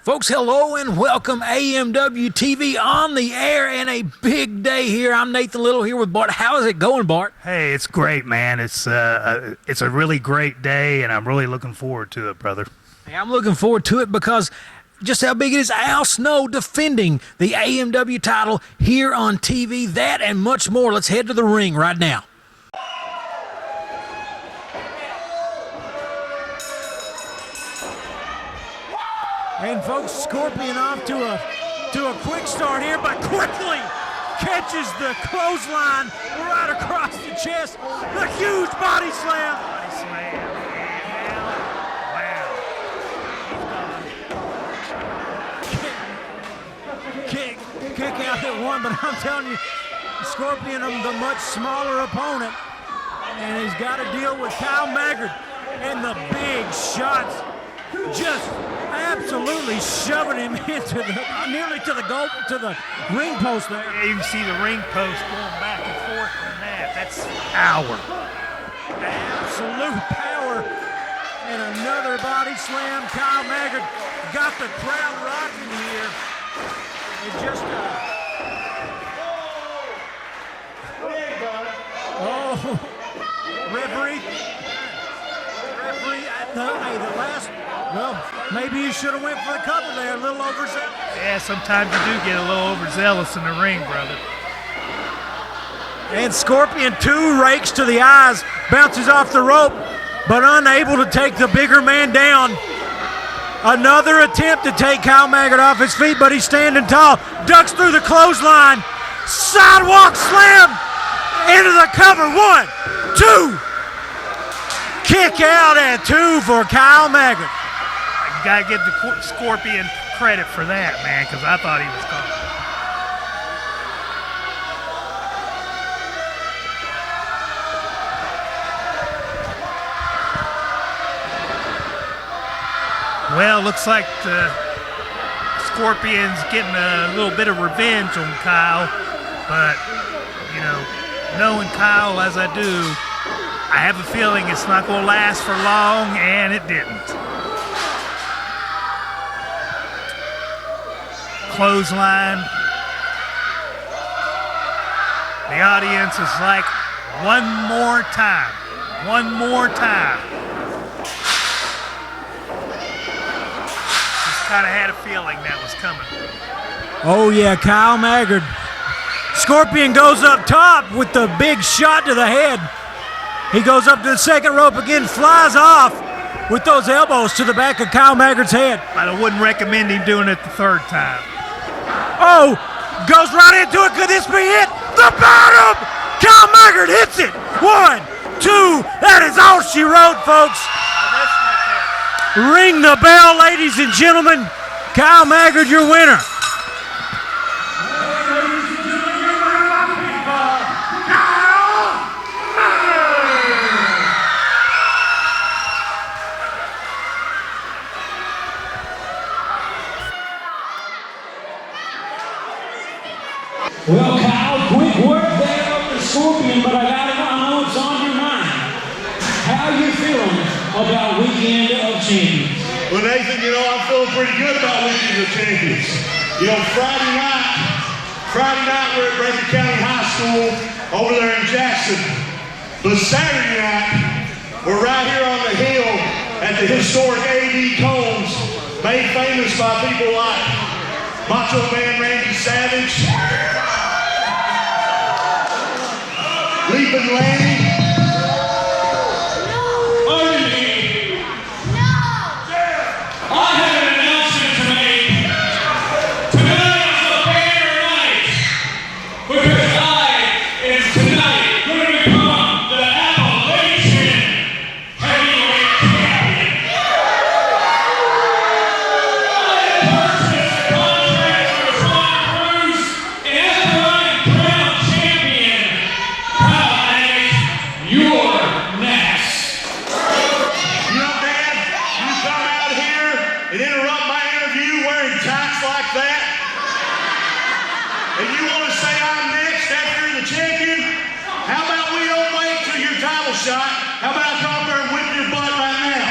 Folks, hello and welcome. AMW TV on the air and a big day here. I'm Nathan Lyttle here with Bart. How is it going, Bart? Hey, it's great, man. It's a really great day, and I'm really looking forward to it, brother. Hey, I'm looking forward to it because just how big it is. Al Snow defending the AMW title here on TV. That and much more. Let's head to the ring right now. And folks, Scorpion off to a quick start here, but quickly catches the clothesline right across the chest. The huge body slam. Body slam. Wow. Kick out at one, but I'm telling you, Scorpion, the much smaller opponent, and he's got to deal with Kyle Maggard and the big shots, just absolutely shoving him into nearly to the ring post there. Yeah, you can see the ring post going back and forth from that. That's power. Absolute power. And another body slam. Kyle Maggard got the crowd rocking here. It just referee, the last. Well, maybe you should have went for the cover there, a little overzealous. Yeah, sometimes you do get a little overzealous in the ring, brother. And Scorpion, two rakes to the eyes, bounces off the rope, but unable to take the bigger man down. Another attempt to take Kyle Maggard off his feet, but he's standing tall. Ducks through the clothesline. Sidewalk slam into the cover. 1, 2. Kick out at 2 for Kyle Maggard. Got to give the Scorpion credit for that, man, because I thought he was coming. Well, looks like the Scorpion's getting a little bit of revenge on Kyle, but, you know, knowing Kyle as I do, I have a feeling it's not going to last for long, and it didn't. Clothesline. The audience is like, one more time. One more time. Just kind of had a feeling that was coming. Oh, yeah, Kyle Maggard. Scorpion goes up top with the big shot to the head. He goes up to the second rope again, flies off with those elbows to the back of Kyle Maggard's head. I wouldn't recommend him doing it the third time. Oh, goes right into it. Could this be it? The bottom! Kyle Maggard hits it. 1, 2. That is all she wrote, folks. Ring the bell, ladies and gentlemen. Kyle Maggard, your winner. Well, Kyle, quick work there of the Scorpion, but I know it's on your mind. How are you feeling about Weekend of Champions? Well, Nathan, I'm feeling pretty good about Weekend of Champions. Friday night we're at Breathitt County High School over there in Jackson. But Saturday night, we're right here on the hill at the historic A.D. Combs, made famous by people like Macho Man Randy Savage, Leaping Lanny. I have an announcement to make. Tonight is a banner night because tonight going to become the Appalachian heavyweight champion. I have purchased a contract with Ron Cruz and Appalachian Crown champion. Kyle Maggard, you're next. Dad, you come out here and interrupt my interview wearing tights like that? And you want to say I'm next after you're the champion? How about we don't wait till your title shot? How about I come up there and whip your butt right now?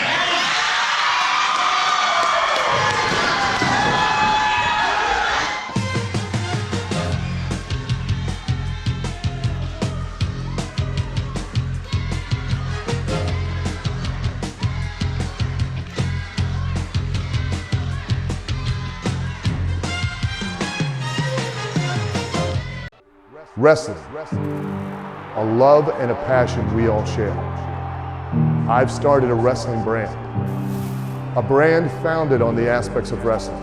Wrestling, a love and a passion we all share. I've started a wrestling brand, a brand founded on the aspects of wrestling.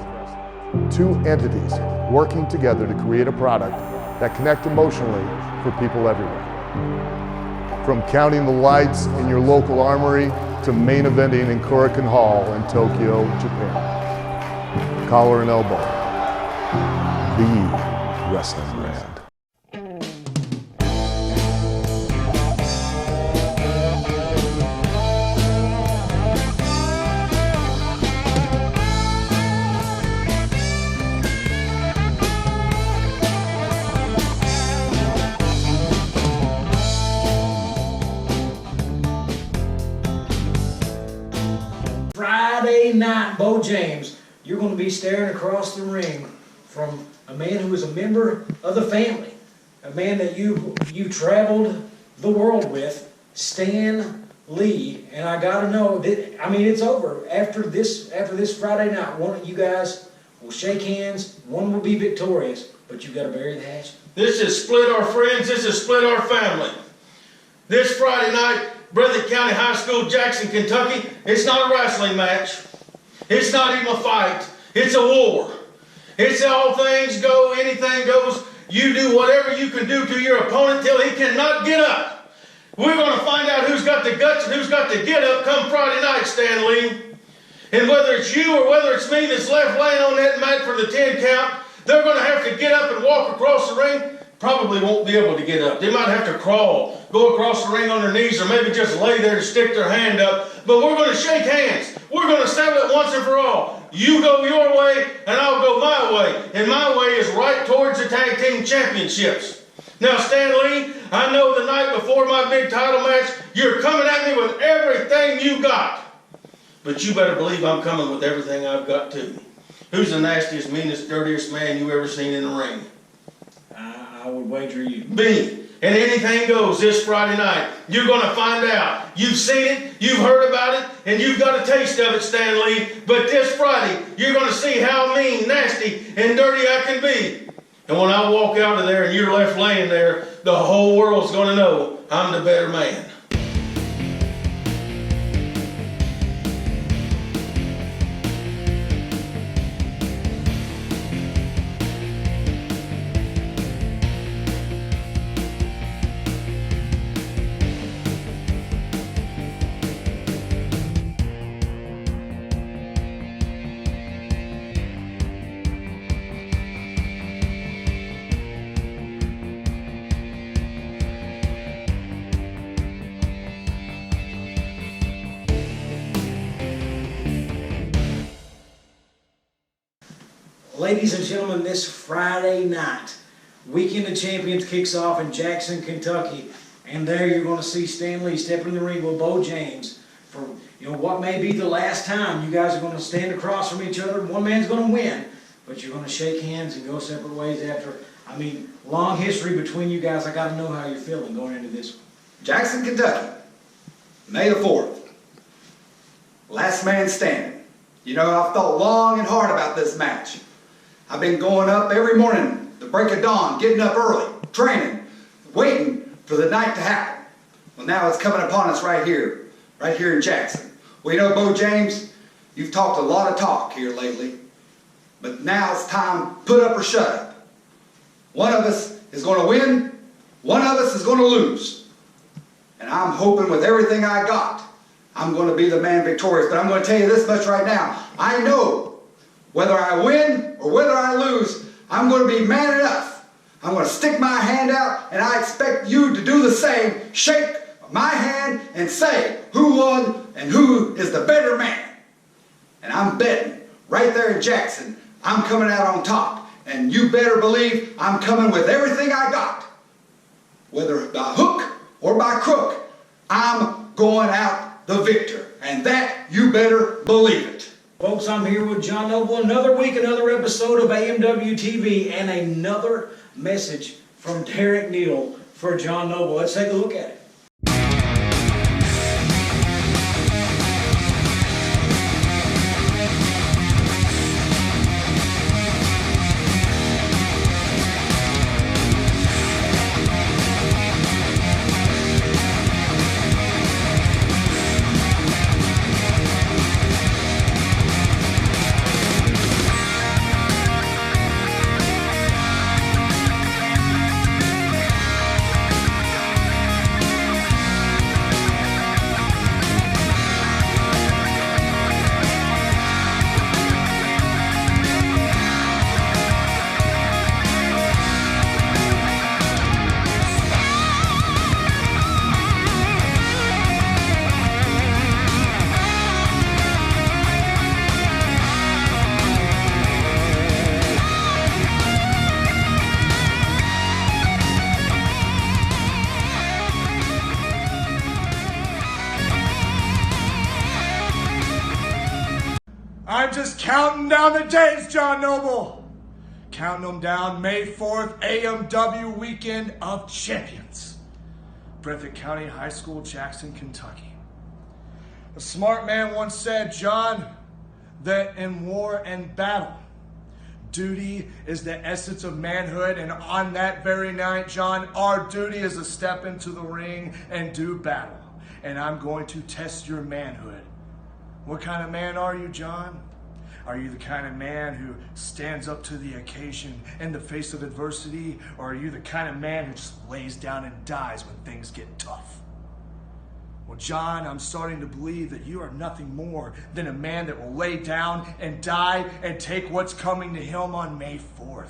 Two entities working together to create a product that connects emotionally for people everywhere. From counting the lights in your local armory to main eventing in Korakuen Hall in Tokyo, Japan. Collar and elbow, the wrestling brand. Friday night, Beau James, you're going to be staring across the ring from a man who is a member of the family, a man that you traveled the world with, Stan Lee. And I got to know that, I mean, it's over after this Friday night. One of you guys will shake hands. One will be victorious, but you got to bury the hatchet. This is split our friends. This is split our family. This Friday night, Breathitt County High School, Jackson, Kentucky, it's not a wrestling match. It's not even a fight. It's a war. It's all things go, anything goes. You do whatever you can do to your opponent till he cannot get up. We're going to find out who's got the guts and who's got the get up come Friday night, Stan Lee. And whether it's you or whether it's me that's left laying on that mat for the 10 count, they're going to have to get up and walk across the ring. Probably won't be able to get up. They might have to crawl, go across the ring on their knees, or maybe just lay there and stick their hand up. But we're going to shake hands. We're going to settle it once and for all. You go your way, and I'll go my way. And my way is right towards the tag team championships. Now, Stan Lee, I know the night before my big title match, you're coming at me with everything you got. But you better believe I'm coming with everything I've got too. Who's the nastiest, meanest, dirtiest man you ever seen in the ring? I would wager you. Me. And anything goes this Friday night. You're going to find out. You've seen it, you've heard about it, and you've got a taste of it, Stan Lee. But this Friday, you're going to see how mean, nasty, and dirty I can be. And when I walk out of there and you're left laying there, the whole world's going to know I'm the better man. Ladies and gentlemen, this Friday night, Weekend of Champions kicks off in Jackson, Kentucky. And there you're going to see Stan Lee step in the ring with Beau James for what may be the last time you guys are going to stand across from each other. One man's going to win, but you're going to shake hands and go separate ways after. I mean, long history between you guys. I got to know how you're feeling going into this one. Jackson, Kentucky, May the 4th. Last man standing. You know, I've thought long and hard about this match. I've been going up every morning, the break of dawn, getting up early, training, waiting for the night to happen. Well, now it's coming upon us right here in Jackson. Well, you know, Beau James, you've talked a lot of talk here lately, but now it's time, put up or shut up. One of us is going to win, one of us is going to lose. And I'm hoping with everything I got, I'm going to be the man victorious. But I'm going to tell you this much right now. I know whether I win or whether I lose, I'm going to be man enough. I'm going to stick my hand out, and I expect you to do the same. Shake my hand and say who won and who is the better man. And I'm betting right there in Jackson, I'm coming out on top. And you better believe I'm coming with everything I got. Whether by hook or by crook, I'm going out the victor. And that you better believe it. Folks, I'm here with John Noble. Another week, another episode of AMW TV, and another message from Derrick Neal for John Noble. Let's take a look at it. Counting down the days, John Noble. Counting them down, May 4th, AMW Weekend of Champions. Breathitt County High School, Jackson, Kentucky. A smart man once said, John, that in war and battle, duty is the essence of manhood, and on that very night, John, our duty is to step into the ring and do battle. And I'm going to test your manhood. What kind of man are you, John? Are you the kind of man who stands up to the occasion in the face of adversity, or are you the kind of man who just lays down and dies when things get tough? Well, John, I'm starting to believe that you are nothing more than a man that will lay down and die and take what's coming to him on May 4th.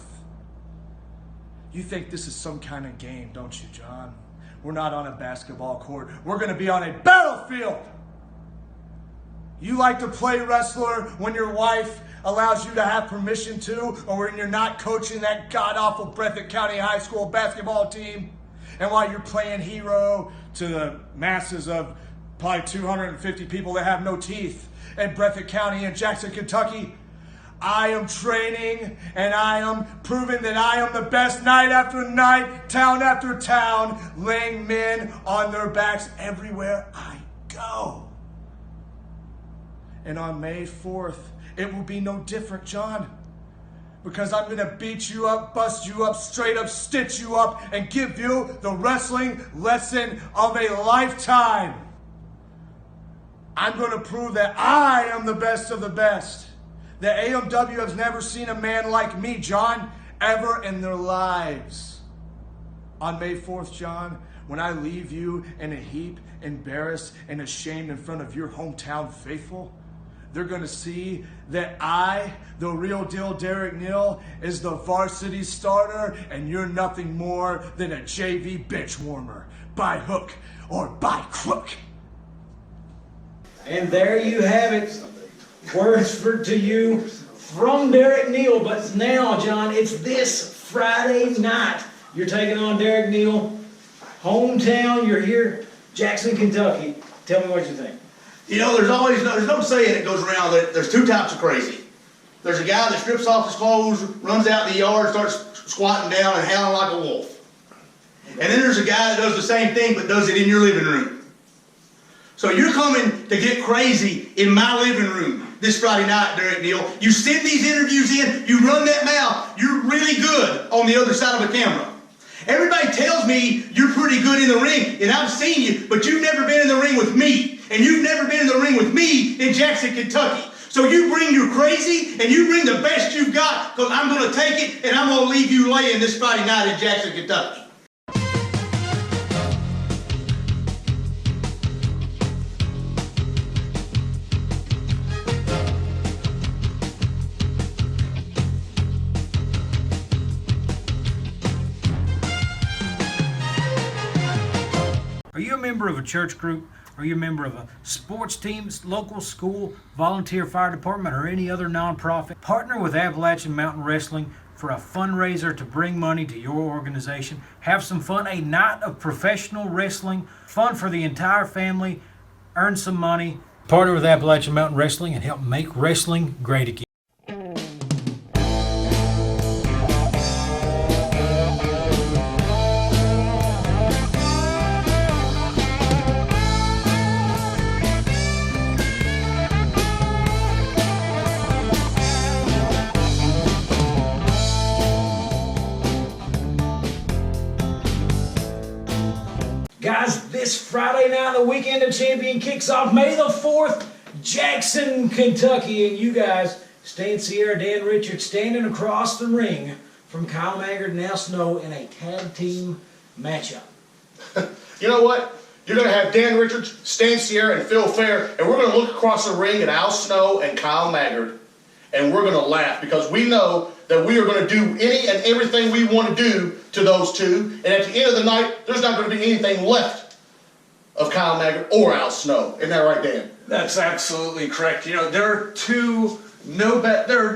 You think this is some kind of game, don't you, John? We're not on a basketball court. We're going to be on a battlefield. You like to play wrestler when your wife allows you to have permission to, or when you're not coaching that god-awful Breathitt County High School basketball team, and while you're playing hero to the masses of probably 250 people that have no teeth in Breathitt County and Jackson, Kentucky, I am training and I am proving that I am the best night after night, town after town, laying men on their backs everywhere I go. And on May 4th, it will be no different, John. Because I'm going to beat you up, bust you up, straight up stitch you up, and give you the wrestling lesson of a lifetime. I'm going to prove that I am the best of the best. The AMW has never seen a man like me, John, ever in their lives. On May 4th, John, when I leave you in a heap, embarrassed and ashamed in front of your hometown faithful, they're going to see that I, the real deal Derrick Neal, is the varsity starter, and you're nothing more than a JV bench warmer, by hook or by crook. And there you have it. Words to you from Derrick Neal. But now, John, it's this Friday night. You're taking on Derrick Neal. Hometown, you're here, Jackson, Kentucky. Tell me what you think. You know, there's no saying that goes around that there's two types of crazy. There's a guy that strips off his clothes, runs out in the yard, starts squatting down and howling like a wolf. And then there's a guy that does the same thing but does it in your living room. So you're coming to get crazy in my living room this Friday night, Derrick Neal. You send these interviews in, you run that mouth, you're really good on the other side of a camera. Everybody tells me you're pretty good in the ring, and I've seen you, but you've never been in the ring with me. And you've never been in the ring with me in Jackson, Kentucky. So you bring your crazy, and you bring the best you've got, because I'm going to take it, and I'm going to leave you laying this Friday night in Jackson, Kentucky. Are you a member of a church group? Are you a member of a sports team, local school, volunteer fire department, or any other nonprofit? Partner with Appalachian Mountain Wrestling for a fundraiser to bring money to your organization. Have some fun, a night of professional wrestling, fun for the entire family, earn some money. Partner with Appalachian Mountain Wrestling and help make wrestling great again. Guys, this Friday night, the Weekend of Champion kicks off May the 4th, Jackson, Kentucky. And you guys, Stan Sierra, Dan Richards, standing across the ring from Kyle Maggard and Al Snow in a tag team matchup. You know what? You're going to have Dan Richards, Stan Sierra, and Phil Fair, and we're going to look across the ring at Al Snow and Kyle Maggard, and we're going to laugh because we know that we are going to do any and everything we want to do to those two, and at the end of the night, there's not going to be anything left of Kyle Maggard or Al Snow. Isn't that right, Dan? That's absolutely correct. You know, there are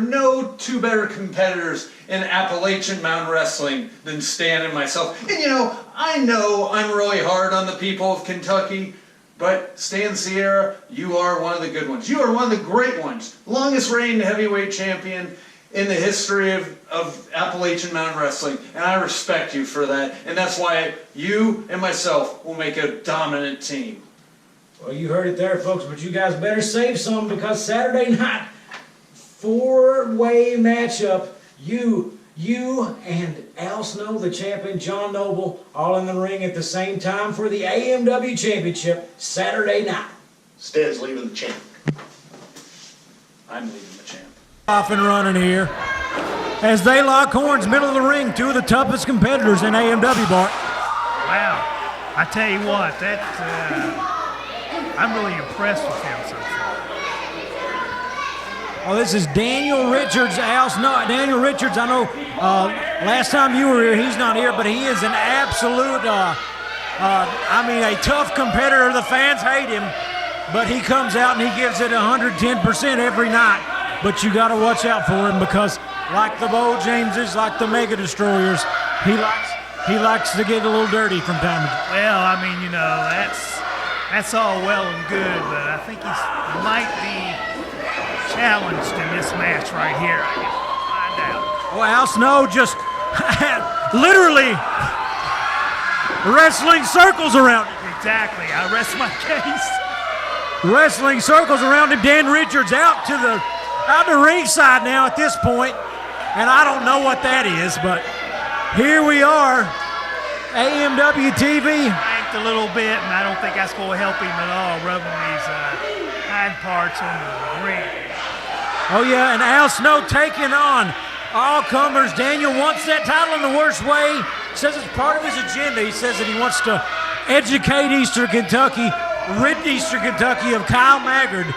no two better competitors in Appalachian Mountain Wrestling than Stan and myself. And you know I'm really hard on the people of Kentucky, But Stan Sierra, you are one of the good ones. You are one of the great ones. Longest reigning heavyweight champion in the history of Appalachian Mountain Wrestling. And I respect you for that. And that's why you and myself will make a dominant team. Well, you heard it there, folks, but you guys better save some because Saturday night, 4-way matchup, you and Al Snow, the champion, John Noble, all in the ring at the same time for the AMW Championship Saturday night. Stan's leaving the champ. I'm leaving the champ. Off and running here. As they lock horns, middle of the ring, two of the toughest competitors in AMW, Bart. Wow. I tell you what, I'm really impressed with him so far. Oh, this is Daniel Richards. Daniel Richards, I know last time you were here, he's not here, but he is an absolute, a tough competitor. The fans hate him, but he comes out and he gives it 110% every night. But you got to watch out for him because like the Beau Jameses, like the Mega Destroyers, he likes to get a little dirty from time to time. Well, I mean, that's all well and good, but I think he might be challenged in this match right here. I can find out. Oh, Al Snow just literally wrestling circles around him. Exactly. I rest my case. Wrestling circles around him. Dan Richards out to ringside now at this point, and I don't know what that is, but here we are. AMW TV. A little bit, and I don't think that's going to help him at all, rubbing these hind parts on the ring. Oh, yeah, and Al Snow taking on all comers. Daniel wants that title in the worst way. Says it's part of his agenda. He says that he wants to educate Eastern Kentucky, rid Eastern Kentucky of Kyle Maggard,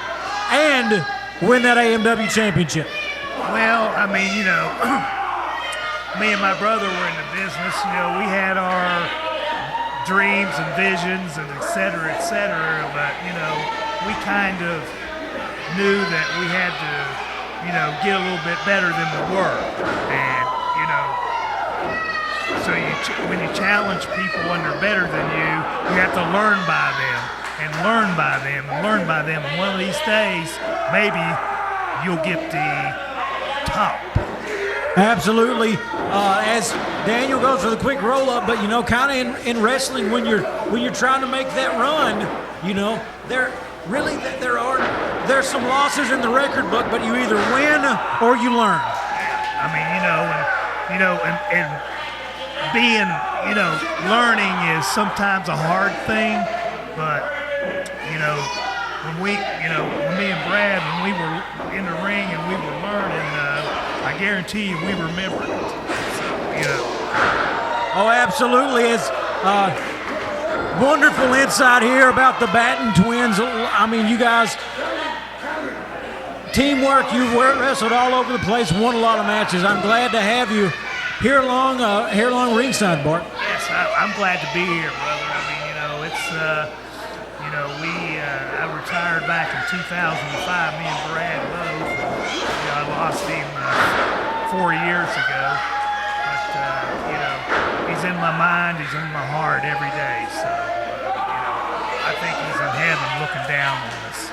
and win that AMW championship. Well, I mean, me and my brother were in the business. We had our dreams and visions and et cetera, but we kind of knew that we had to get a little bit better than we were, and so when you challenge people when they're better than you have to learn by them and learn by them and learn by them, and one of these days maybe you'll get the top. Absolutely. As Daniel goes for the quick roll-up, but kind of in wrestling, when you're trying to make that run, there's some losses in the record book, but you either win or you learn. I mean, and being, learning is sometimes a hard thing, but when me and Brad, when we were in the ring and we were learning, I guarantee you we remembered it. Oh, absolutely. It's wonderful insight here about the Batten twins. I mean, you guys, teamwork, you've wrestled all over the place, won a lot of matches. I'm glad to have you here along ringside, Bart. Yes, I'm glad to be here, brother. I mean, I retired back in 2005, me and Brad both. I lost him 4 years ago. He's in my mind, he's in my heart every day. So, I think he's in heaven looking down on us.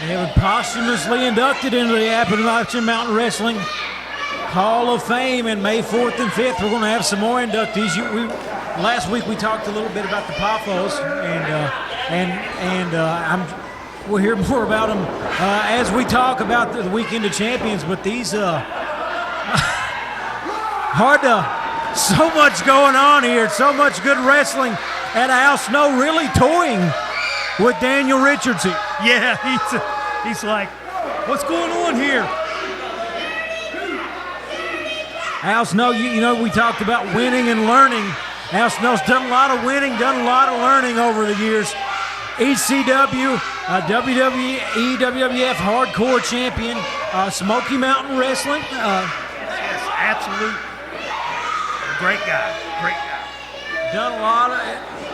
They were posthumously inducted into the Appalachian Mountain Wrestling Hall of Fame, and May 4th and 5th we're going to have some more inductees. Last week we talked a little bit about the Poffos, and we'll hear more about them as we talk about the Weekend of Champions. But these so much going on here, so much good wrestling, and Al Snow really toying with Daniel Richards here. Yeah, he's like, what's going on here? Al Snow, we talked about winning and learning. Al Snow's done a lot of winning, done a lot of learning over the years. ECW, WWE, WWF Hardcore Champion, Smoky Mountain Wrestling. Yes, absolute. Great guy. Done a lot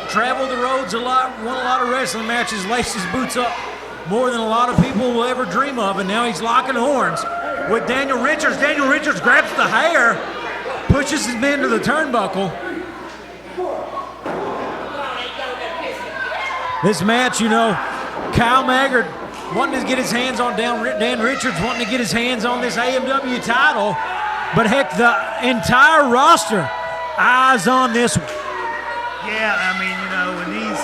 traveled the roads a lot, won a lot of wrestling matches, laced his boots up more than a lot of people will ever dream of, and now he's locking horns with Daniel Richards. Daniel Richards grabs the hair, pushes him into the turnbuckle. this match, you know, Kyle Maggard wanting to get his hands on Dan Richards, wanting to get his hands on this AMW title. But heck, the entire roster, eyes on this one. Yeah, I mean, you know, and he's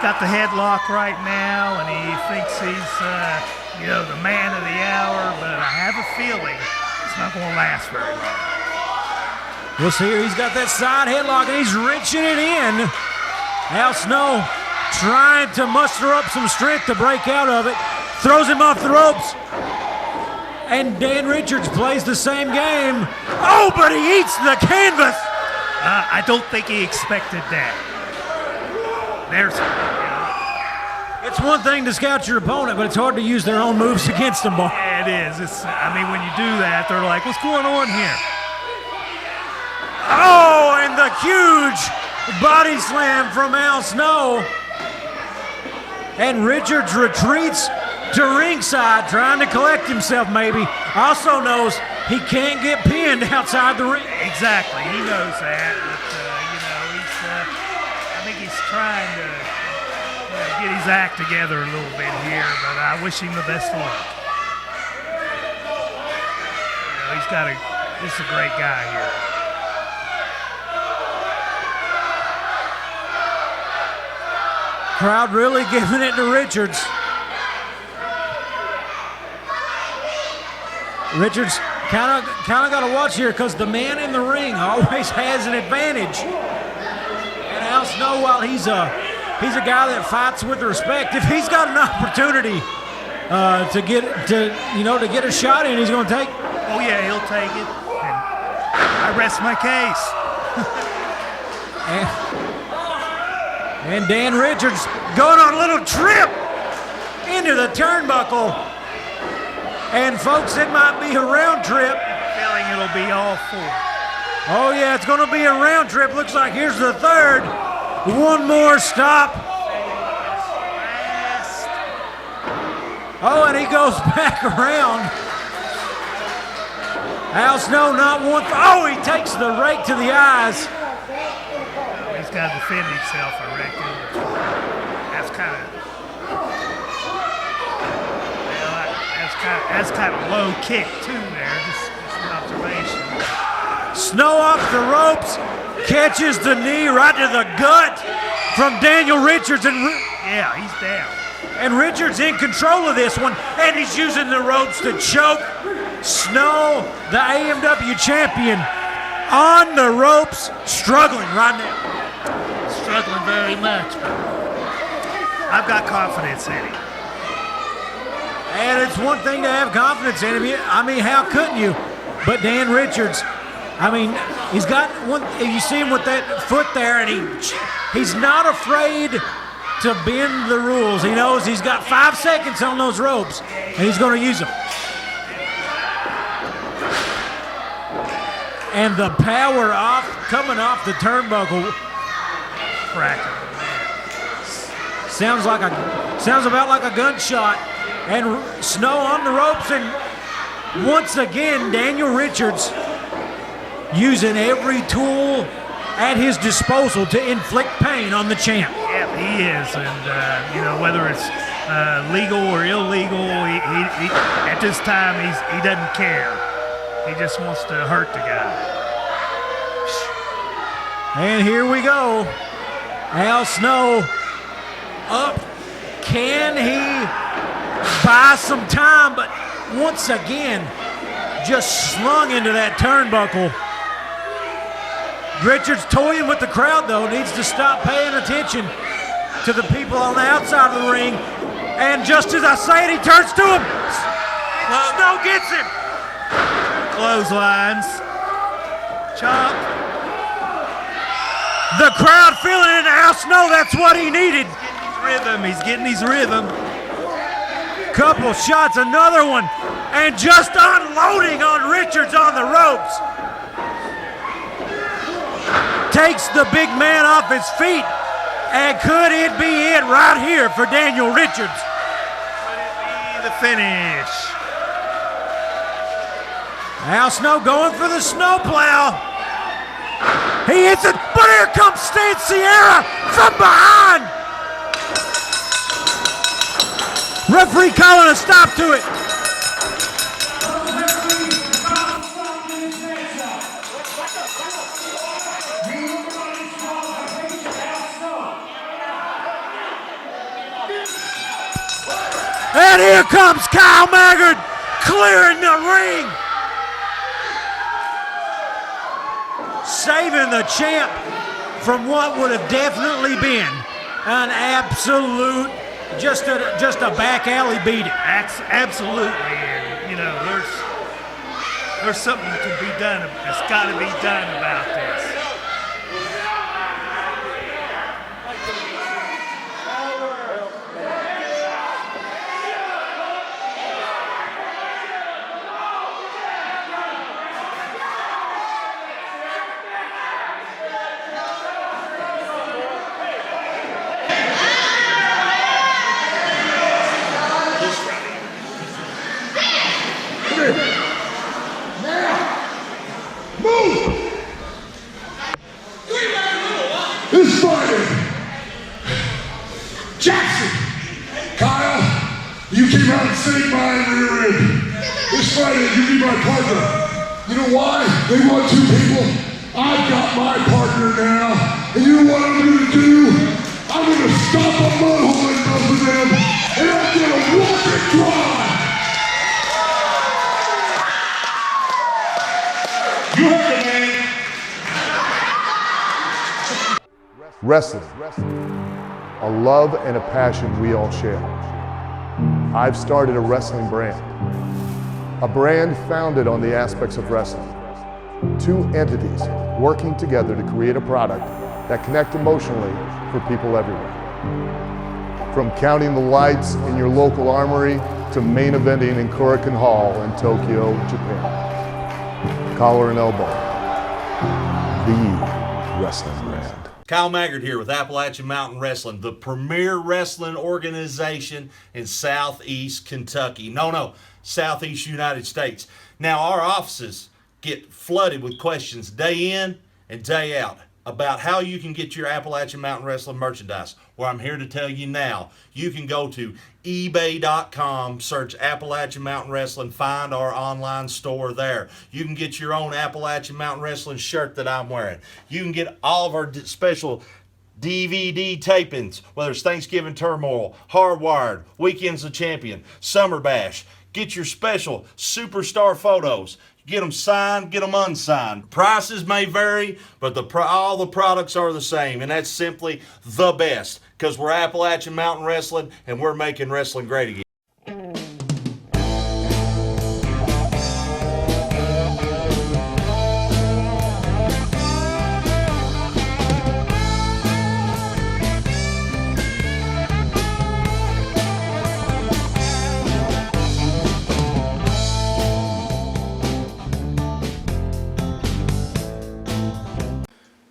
got the headlock right now, and he thinks he's, the man of the hour, but I have a feeling it's not going to last very long. We'll see here. He's got that side headlock, and he's wrenching it in. Al Snow trying to muster up some strength to break out of it. Throws him off the ropes. And Dan Richards plays the same game. Oh, but he eats the canvas. I don't think he expected that. It's one thing to scout your opponent, but it's hard to use their own moves against them. Yeah, it is. When you do that, they're like, what's going on here? Oh, and the huge body slam from Al Snow. And Richards retreats to ringside, trying to collect himself maybe. Also knows he can't get pinned outside the ring. Exactly, he knows that. But, I think he's trying to get his act together a little bit here, but I wish him the best of luck. This is a great guy here. Crowd really giving it to Richards. Richards kind of got to watch here because the man in the ring always has an advantage. And Al Snow, while he's a guy that fights with respect, if he's got an opportunity to get a shot in, he's going to take. Oh yeah, he'll take it. And I rest my case. And Dan Richards going on a little trip into the turnbuckle. And folks, it might be a round trip. Feeling it'll be all four. Oh yeah, it's going to be a round trip. Looks like here's the third. One more stop. Oh, and he goes back around. Al Snow not one. Oh, he takes the rake to the eyes. He's got to defend himself, I reckon. That's kind of low kick too there. Just an observation. Snow off the ropes, catches the knee right to the gut from Daniel Richards, and yeah, he's down. And Richards in control of this one, and he's using the ropes to choke Snow, the AMW champion, on the ropes, struggling right now. Struggling very much, but I've got confidence in him. And it's one thing to have confidence in him. I mean, how couldn't you? But Dan Richards, I mean, he's got one. You see him with that foot there, and he's not afraid to bend the rules. He knows he's got 5 seconds on those ropes, and he's going to use them. And the power coming off the turnbuckle. Cracking. Sounds about like a gunshot. And Snow on the ropes, and once again, Daniel Richards using every tool at his disposal to inflict pain on the champ. Yeah, he is, and whether it's legal or illegal, he at this time he doesn't care. He just wants to hurt the guy. And here we go. Al Snow up. Can he buy some time? But once again, just slung into that turnbuckle. Richards toying with the crowd, though, needs to stop paying attention to the people on the outside of the ring. And just as I say it, he turns to him. Snow gets him. Clotheslines. Chop. The crowd feeling it. Al Snow, that's what he needed. He's getting his rhythm. Couple shots, another one, and just unloading on Richards on the ropes. Takes the big man off his feet, and could it be it right here for Daniel Richards? Could it be the finish? Al Snow going for the snowplow. He hits it, but here comes Stan Sierra from behind. Referee calling a stop to it. And here comes Kyle Maggard clearing the ring. Saving the champ from what would have definitely been an absolute, just a back alley beating. Absolutely. And, you know, there's something to be done. It's got to be done about this. This Friday, Jackson, Kyle, you came out and saved my rear end. This Friday, you be my partner. You know why? They want two people. I've got my partner now. And you know what I'm going to do? I'm going to stop a mud hole in both of them, and I'm going to walk it dry. You heard it, man. Wrestling, a love and a passion we all share. I've started a wrestling brand, a brand founded on the aspects of wrestling. Two entities working together to create a product that connect emotionally for people everywhere. From counting the lights in your local armory to main eventing in Korakuen Hall in Tokyo, Japan. Collar and elbow, the wrestling brand. Kyle Maggard here with Appalachian Mountain Wrestling, the premier wrestling organization in Southeast Kentucky. No, Southeast United States. Now, our offices get flooded with questions day in and day out about how you can get your Appalachian Mountain Wrestling merchandise. Well, I'm here to tell you now, you can go to ebay.com, search Appalachian Mountain Wrestling, find our online store there. You can get your own Appalachian Mountain Wrestling shirt that I'm wearing. You can get all of our special DVD tapings, whether it's Thanksgiving Turmoil, Hardwired, Weekends of Champion, Summer Bash. Get your special superstar photos. Get them signed, get them unsigned. Prices may vary, but all the products are the same, and that's simply the best, because we're Appalachian Mountain Wrestling, and we're making wrestling great again.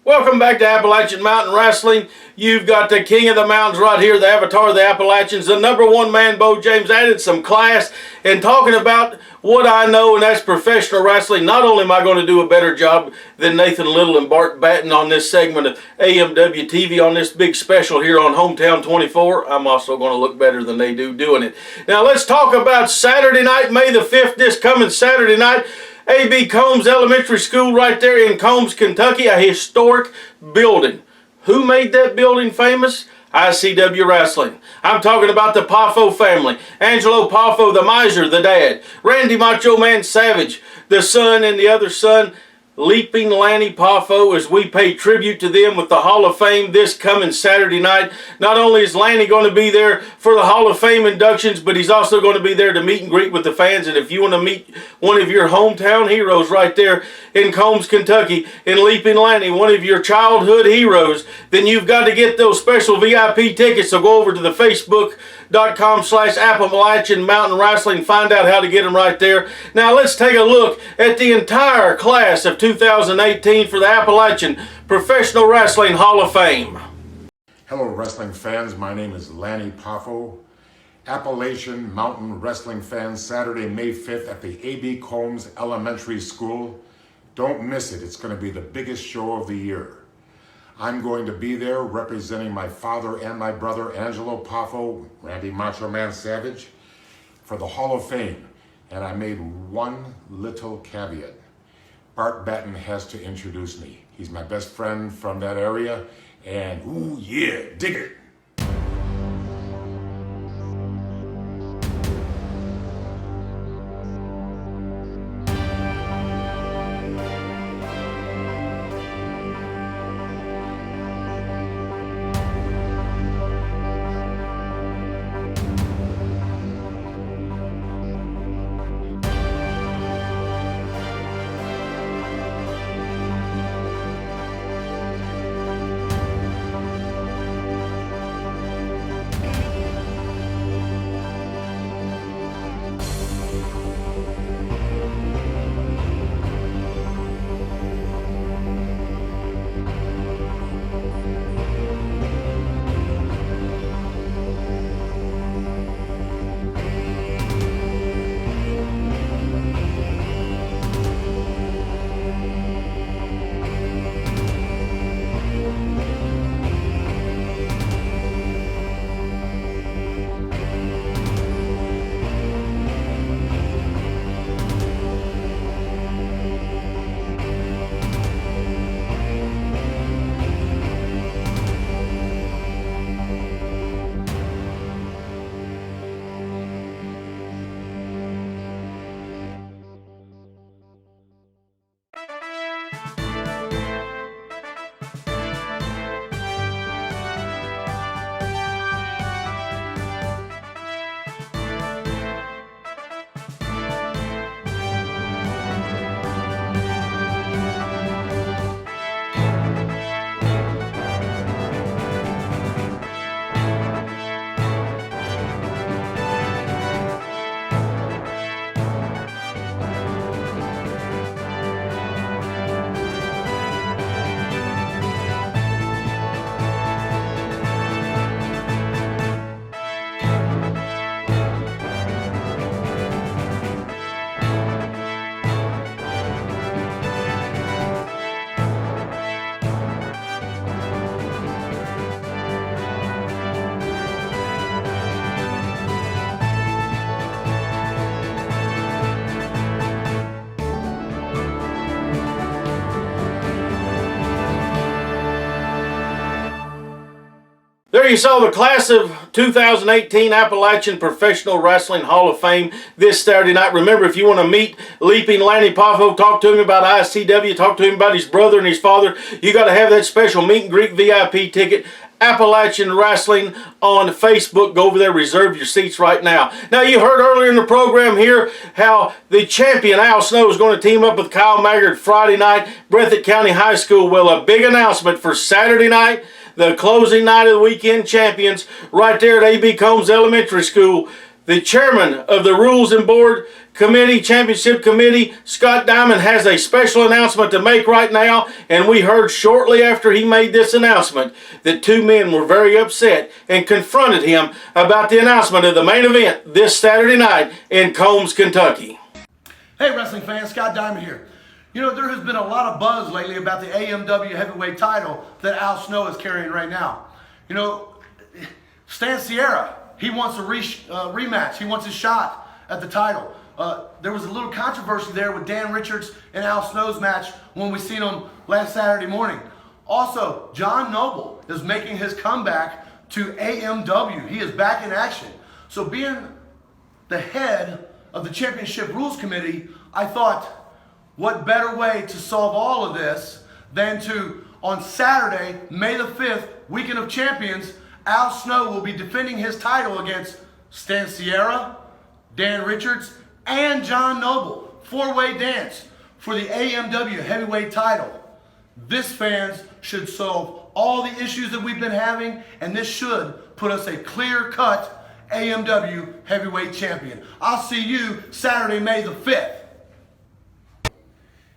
Welcome back to Appalachian Mountain Wrestling. You've got the king of the mountains right here, the avatar of the Appalachians, the #1 man, Beau James, added some class and talking about what I know, and that's professional wrestling. Not only am I going to do a better job than Nathan Lyttle and Bart Batten on this segment of AMW TV on this big special here on Hometown 24, I'm also going to look better than they do doing it. Now let's talk about Saturday night, May the 5th, this coming Saturday night. A.B. Combs Elementary School right there in Combs, Kentucky, a historic building. Who made that building famous? ICW Wrestling. I'm talking about the Poffo family. Angelo Poffo, the miser, the dad. Randy Macho Man Savage, the son, and the other son, Leaping Lanny Poffo, as we pay tribute to them with the Hall of Fame this coming Saturday night. Not only is Lanny going to be there for the Hall of Fame inductions, but he's also going to be there to meet and greet with the fans. And if you want to meet one of your hometown heroes right there in Combs, Kentucky, in Leaping Lanny, one of your childhood heroes, then you've got to get those special VIP tickets. So go over to the Facebook.com/Appalachian Mountain Wrestling. Find out how to get them right there. Now let's take a look at the entire class of 2018 for the Appalachian Professional Wrestling Hall of Fame. Hello wrestling fans, my name is Lanny Poffo. Appalachian Mountain Wrestling fans, Saturday, May 5th at the A.B. Combs Elementary School. Don't miss it. It's going to be the biggest show of the year. I'm going to be there representing my father and my brother, Angelo Poffo, Randy Macho Man Savage, for the Hall of Fame. And I made one little caveat. Bart Batten has to introduce me. He's my best friend from that area, and ooh yeah, dig it. There you saw the class of 2018 Appalachian Professional Wrestling Hall of Fame this Saturday night. Remember, if you want to meet Leaping Lanny Poffo, talk to him about ISTW, talk to him about his brother and his father, you got to have that special meet and greet VIP ticket. Appalachian Wrestling on Facebook. Go over there, reserve your seats right now. Now, you heard earlier in the program here how the champion Al Snow is going to team up with Kyle Maggard Friday night, Breathitt County High School. Well, a big announcement for Saturday night, the closing night of the weekend champions, right there at A.B. Combs Elementary School. The chairman of the Rules and Board Committee, Championship Committee, Scott Diamond, has a special announcement to make right now, and we heard shortly after he made this announcement that two men were very upset and confronted him about the announcement of the main event this Saturday night in Combs, Kentucky. Hey wrestling fans, Scott Diamond here. You know, there has been a lot of buzz lately about the AMW heavyweight title that Al Snow is carrying right now. You know, Stan Sierra, he wants a rematch. He wants a shot at the title. There was a little controversy there with Dan Richards and Al Snow's match when we seen him last Saturday morning. Also, John Noble is making his comeback to AMW. He is back in action. So being the head of the Championship Rules Committee, I thought, what better way to solve all of this than to, on Saturday, May the 5th, Weekend of Champions, Al Snow will be defending his title against Stan Sierra, Dan Richards, and John Noble. Four-way dance for the AMW heavyweight title. This, fans, should solve all the issues that we've been having, and this should put us a clear-cut AMW heavyweight champion. I'll see you Saturday, May the 5th.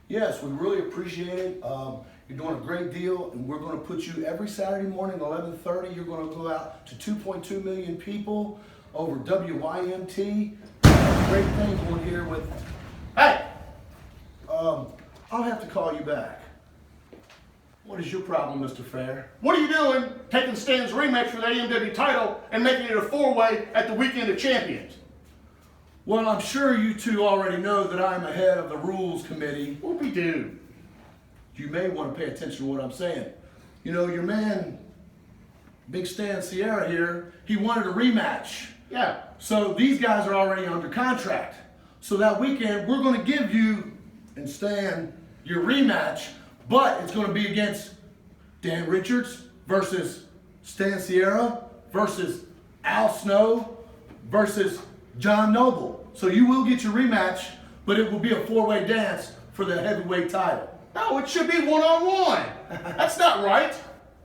Yes, we really appreciate it. You're doing a great deal, and we're going to put you every Saturday morning, 11:30. You're going to go out to 2.2 million people over WYMT. Great thing going here with, hey, I'll have to call you back. What is your problem, Mr. Fair? What are you doing taking Stan's rematch for the AMW title and making it a four-way at the Weekend of Champions? Well, I'm sure you two already know that I'm the head of the rules committee. Whoopie-doo. You may want to pay attention to what I'm saying. You know, your man, Big Stan Sierra here, he wanted a rematch. Yeah. So these guys are already under contract. So that weekend, we're going to give you and Stan your rematch, but it's going to be against Dan Richards versus Stan Sierra versus Al Snow versus John Noble. So you will get your rematch, but it will be a four-way dance for the heavyweight title. No, it should be one-on-one. That's not right.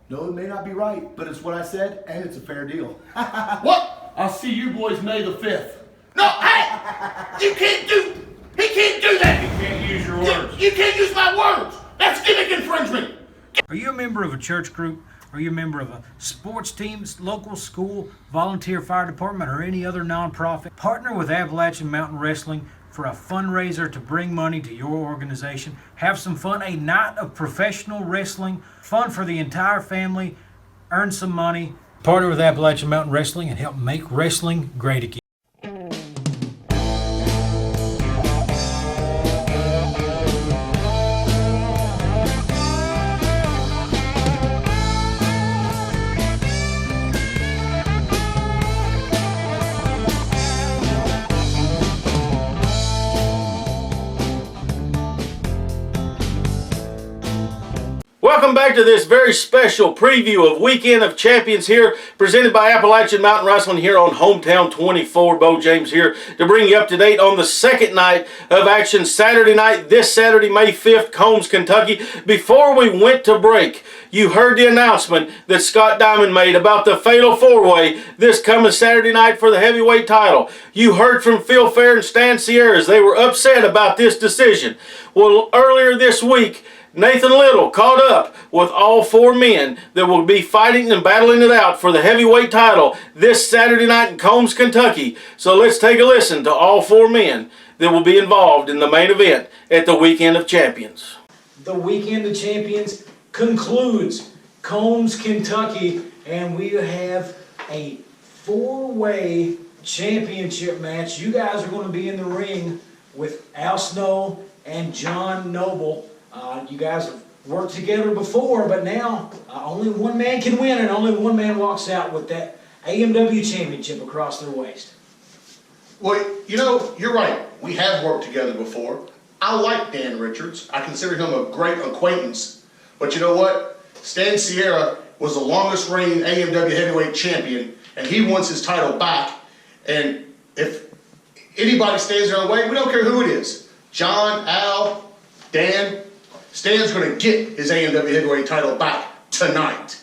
No, it may not be right, but it's what I said, and it's a fair deal. What? I'll see you boys May the 5th. No, hey! He can't do that! You can't use your words. You can't use my words! That's gimmick infringement! Are you a member of a church group? Are you a member of a sports team, local school, volunteer fire department, or any other nonprofit? Partner with Appalachian Mountain Wrestling for a fundraiser to bring money to your organization. Have some fun, a night of professional wrestling, fun for the entire family, earn some money. Partner with Appalachian Mountain Wrestling and help make wrestling great again. Welcome back to this very special preview of Weekend of Champions here, presented by Appalachian Mountain Wrestling here on Hometown 24. Beau James here to bring you up to date on the second night of action, Saturday night, this Saturday, May 5th, Combs, Kentucky. Before we went to break, you heard the announcement that Scott Diamond made about the Fatal 4-Way this coming Saturday night for the heavyweight title. You heard from Phil Fair and Stan Sierra as they were upset about this decision. Well, earlier this week, Nathan Lyttle caught up with all four men that will be fighting and battling it out for the heavyweight title this Saturday night in Combs, Kentucky. So let's take a listen to all four men that will be involved in the main event at the Weekend of Champions. The Weekend of Champions concludes Combs, Kentucky, and we have a four-way championship match. You guys are going to be in the ring with Al Snow and John Noble. You guys have worked together before, but now only one man can win, and only one man walks out with that AMW championship across their waist. Well, you know, you're right. We have worked together before. I like Dan Richards. I consider him a great acquaintance. But you know what? Stan Sierra was the longest reigning AMW heavyweight champion, and he wants his title back. And if anybody stands in our way, we don't care who it is. John, Al, Dan, Stan's going to get his AMW heavyweight title back tonight.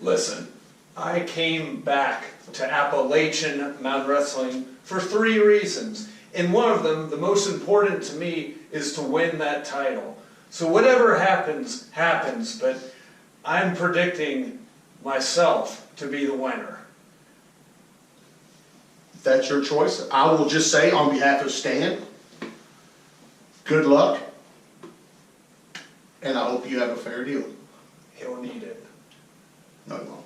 Listen, I came back to Appalachian Mountain Wrestling for 3 reasons. And one of them, the most important to me, is to win that title. So whatever happens, happens, but I'm predicting myself to be the winner. That's your choice. I will just say on behalf of Stan, good luck. And I hope you have a fair deal. He'll need it. No, he won't.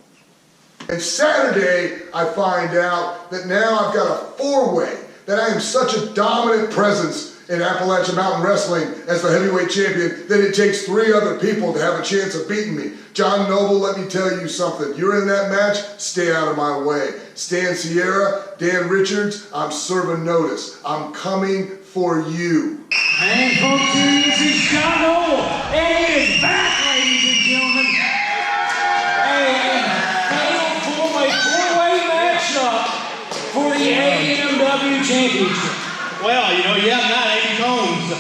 And Saturday, I find out that now I've got a four-way, that I am such a dominant presence in Appalachian Mountain Wrestling as the heavyweight champion that it takes 3 other people to have a chance of beating me. John Noble, let me tell you something. You're in that match, stay out of my way. Stan Sierra, Dan Richards, I'm serving notice. I'm coming for you. And folks, this is John Noble, and he is back, ladies and gentlemen. A fatal four-way matchup for the AMW Championship. Well, you know, you have not 80 Combs.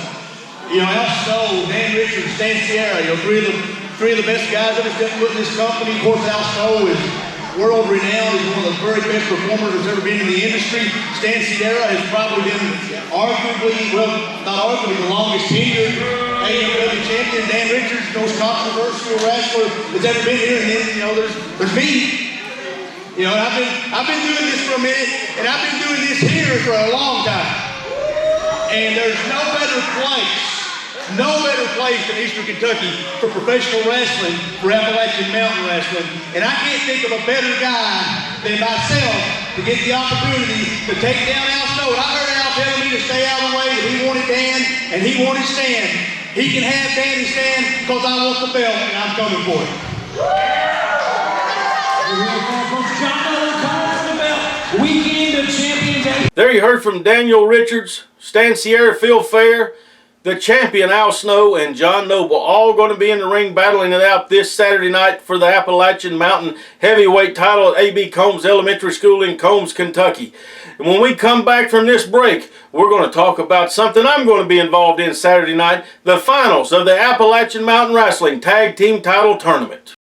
You know, Al Snow, Dan Richards, Stan Sierra, you know, three of the best guys ever stepped foot in this company. Of course, Al Snow is world renowned. He's one of the very best performers that's ever been in the industry. Stan Sierra has probably been arguably, well, not arguably, the longest tenured AMW champion. Dan Richards, the most controversial wrestler that's ever been here. And then, you know, there's me. You know, and I've been doing this for a minute, and I've been doing this here for a long time. And there's no better place no better place than Eastern Kentucky for professional wrestling, for Appalachian Mountain Wrestling. And I can't think of a better guy than myself to get the opportunity to take down Al Snow. And I heard Al telling me to stay out of the way, that he wanted Dan and he wanted Stan. He can have Dan and Stan because I want the belt and I'm coming for it. Weekend of Champions. There you heard from Daniel Richards, Stan Sierra, Phil Fair, the champion Al Snow, and John Noble, all going to be in the ring battling it out this Saturday night for the Appalachian Mountain heavyweight title at A.B. Combs Elementary School in Combs, Kentucky. And when we come back from this break, we're going to talk about something I'm going to be involved in Saturday night, the finals of the Appalachian Mountain Wrestling Tag Team Title Tournament.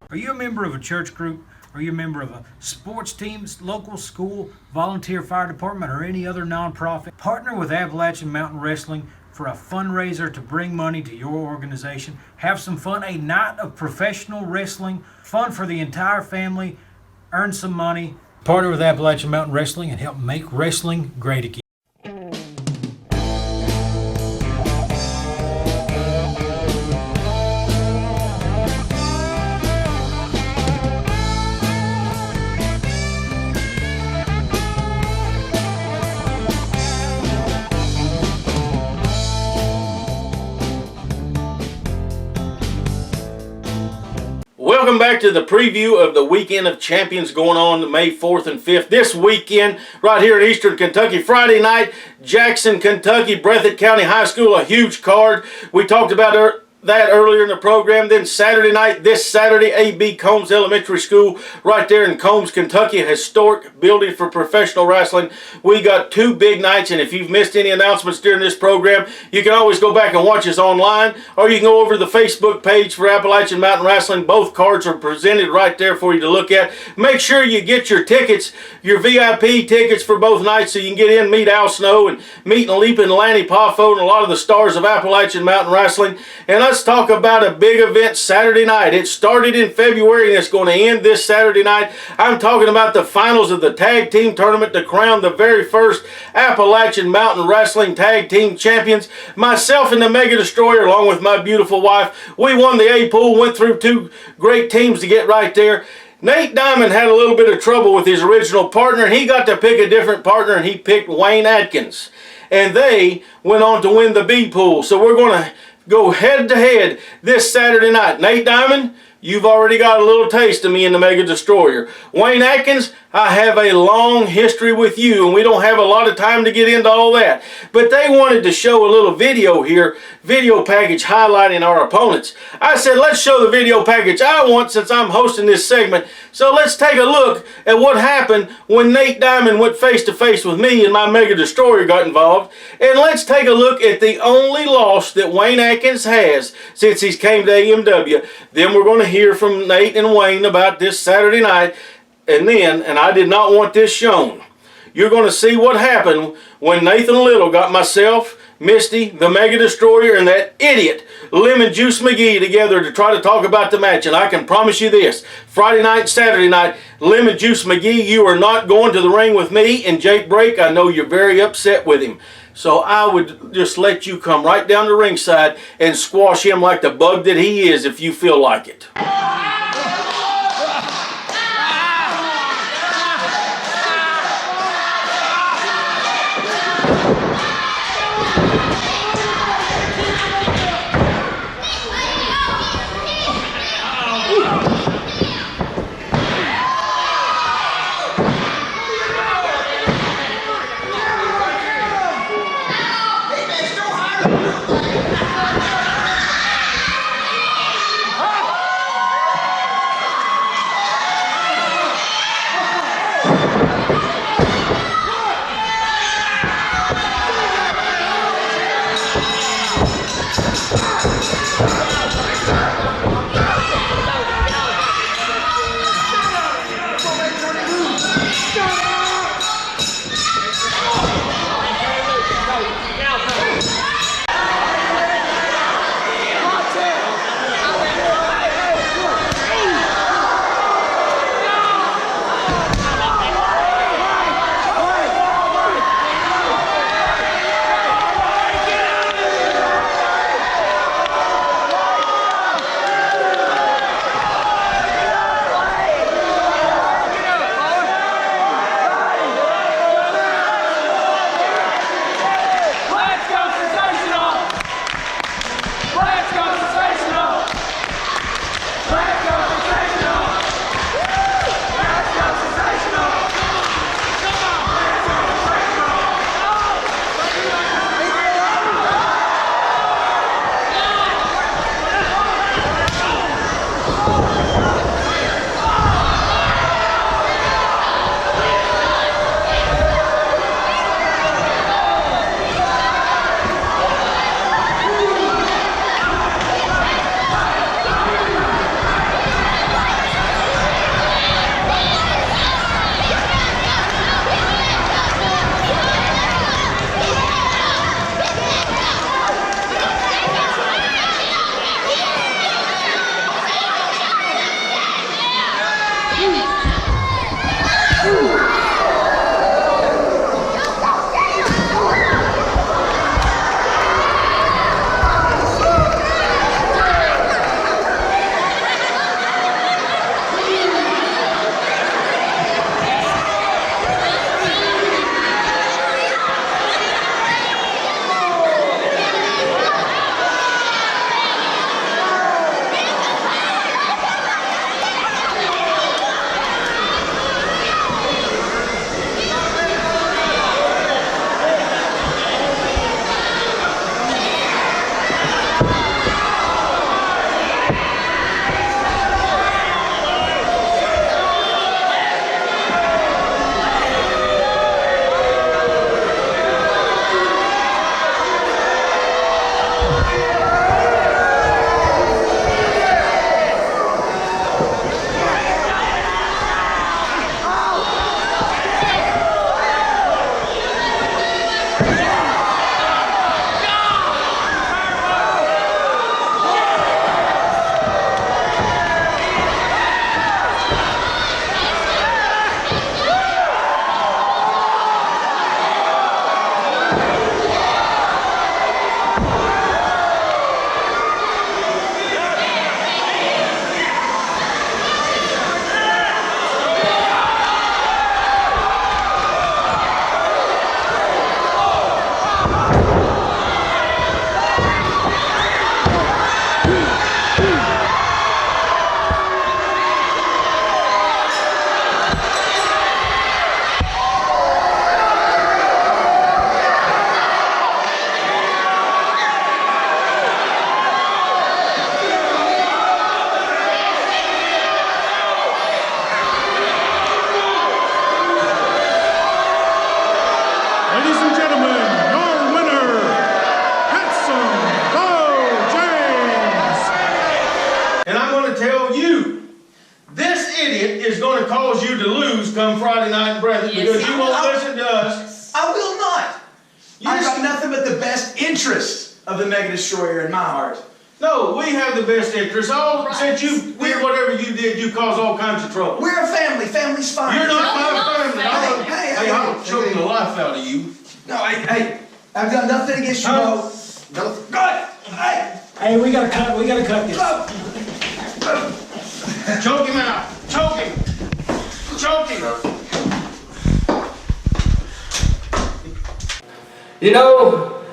Are you a member of a church group? Are you a member of a sports team, local school, volunteer fire department, or any other nonprofit? Partner with Appalachian Mountain Wrestling for a fundraiser to bring money to your organization. Have some fun, a night of professional wrestling, fun for the entire family, earn some money. Partner with Appalachian Mountain Wrestling and help make wrestling great again. Welcome back to the preview of the Weekend of Champions going on May 4th and 5th. This weekend, right here in Eastern Kentucky, Friday night, Jackson, Kentucky, Breathitt County High School, a huge card. We talked about that earlier in the program. Then Saturday night, this Saturday, A.B. Combs Elementary School, right there in Combs, Kentucky, a historic building for professional wrestling. We got two big nights, and if you've missed any announcements during this program, you can always go back and watch us online, or you can go over to the Facebook page for Appalachian Mountain Wrestling. Both cards are presented right there for you to look at. Make sure you get your tickets, your VIP tickets for both nights, so you can get in, meet Al Snow, and meet and Leap and Lanny Poffo and a lot of the stars of Appalachian Mountain Wrestling. And let's talk about a big event Saturday night. It started in February and it's going to end this Saturday night. I'm talking about the finals of the tag team tournament to crown the very first Appalachian Mountain Wrestling tag team champions. Myself and the Mega Destroyer, along with my beautiful wife, we won the A pool, went through two great teams to get right there. Nate Diamond had a little bit of trouble with his original partner. He got to pick a different partner and he picked Wayne Adkins. And they went on to win the B pool. So we're going to go head to head this Saturday night. Nate Diamond, you've already got a little taste of me in the Mega Destroyer. Wayne Adkins, I have a long history with you, and we don't have a lot of time to get into all that. But they wanted to show a little video here, video package highlighting our opponents. I said, let's show the video package I want since I'm hosting this segment. So let's take a look at what happened when Nate Diamond went face-to-face with me and my Mega Destroyer got involved. And let's take a look at the only loss that Wayne Adkins has since he's came to AMW. Then we're going to hear from Nate and Wayne about this Saturday night. And then, and I did not want this shown, you're going to see what happened when Nathan Lyttle got myself, Misty, the Mega Destroyer, and that idiot Lemon Juice McGee together to try to talk about the match. And I can promise you this, Friday night, Saturday night, Lemon Juice McGee, you are not going to the ring with me. And Jake Brake, I know you're very upset with him. So I would just let you come right down the ringside and squash him like the bug that he is if you feel like it. the best interest of the Mega Destroyer in my heart. No, we have the best interest. Since you did whatever you did, you caused all kinds of trouble. We're a family. Family's fine. You're not my family. Hey, I'm choking the life out of you. No, hey, I've got nothing against you, Beau. No. Go ahead. Hey, we gotta cut this. Choke him out. Choke him. Choke him. You know,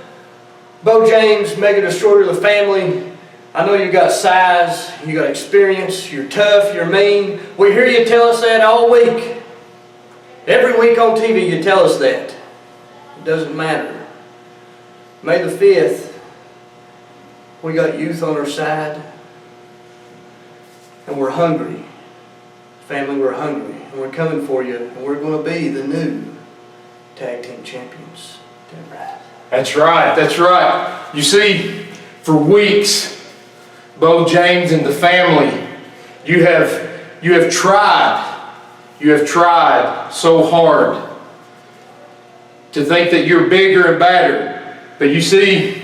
Beau James, Mega Destroyer of the family, I know you got size, you got experience, you're tough, you're mean. We hear you tell us that all week. Every week on TV you tell us that. It doesn't matter. May the 5th, we got youth on our side, and we're hungry. Family, we're hungry, and we're coming for you, and we're going to be the new tag team champions. Damn right. That's right, that's right. You see, for weeks, Beau James and the family, you have tried so hard to think that you're bigger and badder. But you see,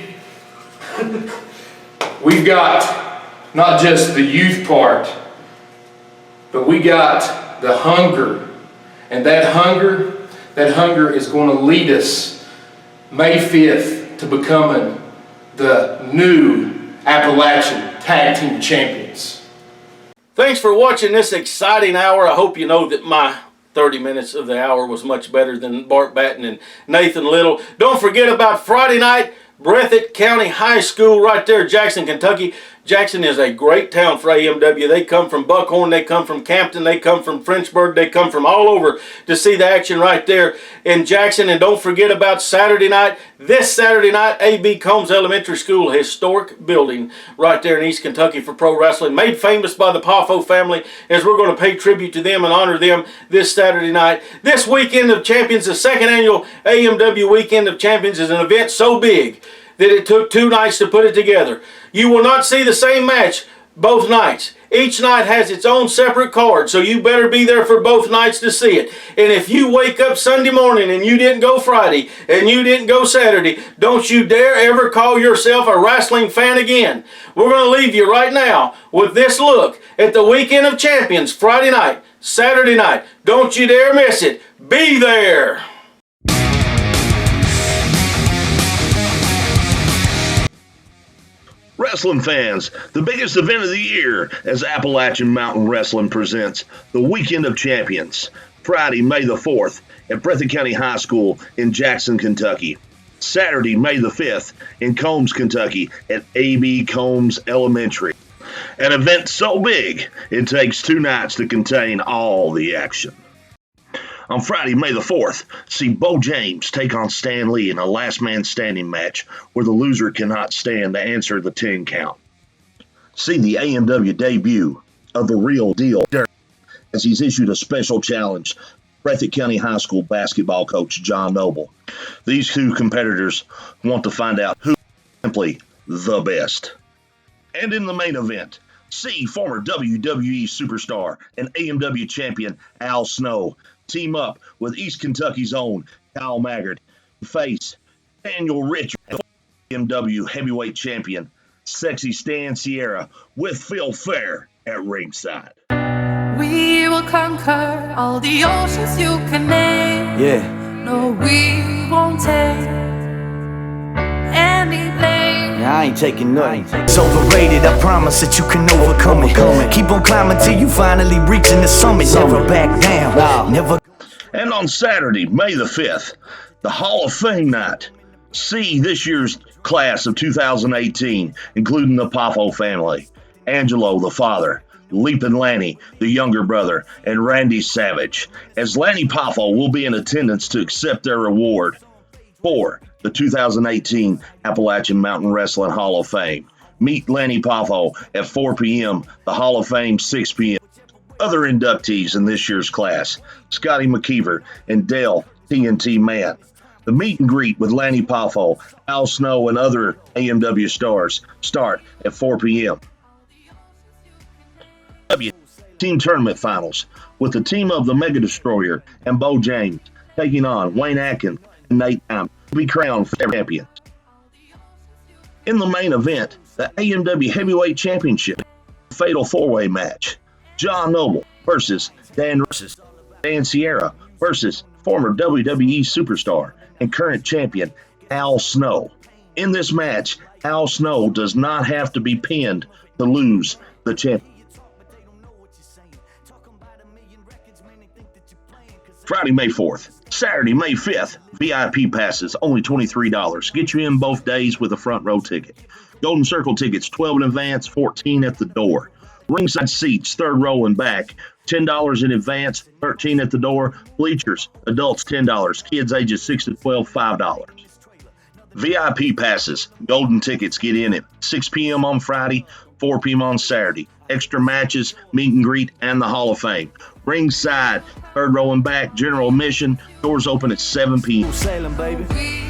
we've got not just the youth part, but we got the hunger. And that hunger is going to lead us May 5th to becoming the new Appalachian Tag Team Champions. Thanks for watching this exciting hour. I hope you know that my 30 minutes of the hour was much better than Bart Batten and Nathan Lyttle. Don't forget about Friday night, Breathitt County High School right there, Jackson, Kentucky. Jackson is a great town for AMW. They come from Buckhorn, they come from Campton, they come from Frenchburg, they come from all over to see the action right there in Jackson. And don't forget about Saturday night, this Saturday night, A.B. Combs Elementary School, historic building right there in East Kentucky for pro wrestling, made famous by the Poffo family, as we're going to pay tribute to them and honor them this Saturday night. This Weekend of Champions, the second annual AMW Weekend of Champions, is an event so big that it took 2 nights to put it together. You will not see the same match both nights. Each night has its own separate card, so you better be there for both nights to see it. And if you wake up Sunday morning and you didn't go Friday and you didn't go Saturday, don't you dare ever call yourself a wrestling fan again. We're going to leave you right now with this look at the Weekend of Champions, Friday night, Saturday night. Don't you dare miss it. Be there. Wrestling fans, the biggest event of the year as Appalachian Mountain Wrestling presents the Weekend of Champions, Friday, May the 4th at Breathitt County High School in Jackson, Kentucky. Saturday, May the 5th in Combs, Kentucky at A.B. Combs Elementary. An event so big, it takes 2 nights to contain all the action. On Friday, May the 4th, see Beau James take on Stan Lee in a last man standing match where the loser cannot stand to answer the 10 count. See the AMW debut of the real deal, Derrick, as he's issued a special challenge, Breathitt County High School basketball coach John Noble. These 2 competitors want to find out who is simply the best. And in the main event, see former WWE superstar and AMW champion Al Snow team up with East Kentucky's own Kyle Maggard to face Daniel Richard, AMW heavyweight champion, Sexy Stan Sierra, with Phil Fair at ringside. We will conquer all the oceans you can name. Yeah. No, we won't take any blame. Yeah, I ain't taking nothing. It's overrated, I promise that you can overcome it. Keep on climbing till you finally reaching the summit. Never back down, never. And on Saturday, May the 5th, the Hall of Fame night. See this year's class of 2018, including the Poffo family, Angelo the father, Leapin' Lanny, the younger brother, and Randy Savage, as Lanny Poffo will be in attendance to accept their reward for the 2018 Appalachian Mountain Wrestling Hall of Fame. Meet Lanny Poffo at 4 p.m., the Hall of Fame 6 p.m. Other inductees in this year's class, Scotty McKeever and Dale TNT Mann. The meet and greet with Lanny Poffo, Al Snow, and other AMW stars start at 4 p.m. Team Tournament Finals with the team of the Mega Destroyer and Beau James taking on Wayne Adkins and Nate Lyttle to be crowned champions. In the main event, the AMW Heavyweight Championship Fatal 4-Way match. John Noble versus Dan Sierra versus former WWE superstar and current champion Al Snow. In this match, Al Snow does not have to be pinned to lose the championship. Friday, May 4th. Saturday, May 5th. VIP passes, only $23. Get you in both days with a front row ticket. Golden Circle tickets, 12 in advance, 14 at the door. Ringside seats, third row and back, $10 in advance, 13 at the door. Bleachers, adults $10, kids ages 6 to 12, $5. VIP passes, golden tickets get in at 6 p.m. on Friday, 4 p.m. on Saturday. Extra matches, meet and greet, and the Hall of Fame. Ringside, third row and back, general admission. Doors open at 7 p.m. Salem, baby.